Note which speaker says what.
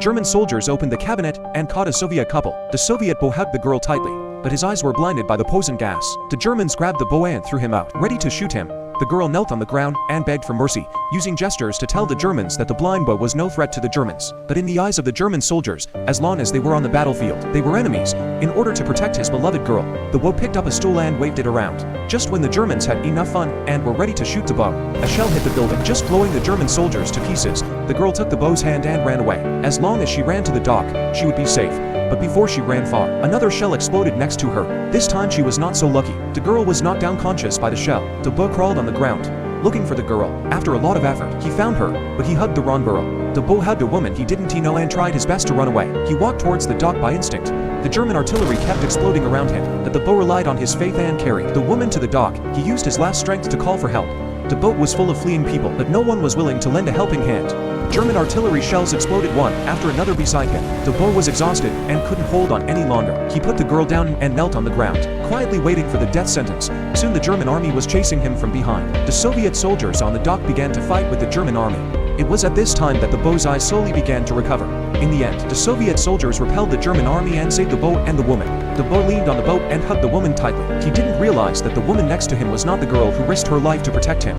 Speaker 1: German soldiers opened the cabinet and caught a Soviet couple. The Soviet boy hugged the girl tightly, but his eyes were blinded by the poison gas. The Germans grabbed the boy and threw him out, ready to shoot him. The girl knelt on the ground and begged for mercy, using gestures to tell the Germans that the blind boy was no threat to the Germans. But in the eyes of the German soldiers, as long as they were on the battlefield, they were enemies. In order to protect his beloved girl, the boy picked up a stool and waved it around. Just when the Germans had enough fun and were ready to shoot the bow, a shell hit the building, just blowing the German soldiers to pieces. The girl took the bow's hand and ran away. As long as she ran to the dock, she would be safe. But before she ran far, another shell exploded next to her. This time she was not so lucky. The girl was knocked unconscious by the shell. The boy crawled on the ground, looking for the girl. After a lot of effort, he found her, but he hugged the wrong girl. The boy hugged a woman he didn't know and tried his best to run away. He walked towards the dock by instinct. The German artillery kept exploding around him, but the boy relied on his faith and carried the woman to the dock. He used his last strength to call for help. The boat was full of fleeing people, but no one was willing to lend a helping hand. German artillery shells exploded one after another beside him. The boy was exhausted and couldn't hold on any longer. He put the girl down and knelt on the ground, quietly waiting for the death sentence. Soon the German army was chasing him from behind. The Soviet soldiers on the dock began to fight with the German army. It was at this time that the boy's eyes slowly began to recover. In the end, the Soviet soldiers repelled the German army and saved the boy and the woman. The boy leaned on the boat and hugged the woman tightly. He didn't realize that the woman next to him was not the girl who risked her life to protect him.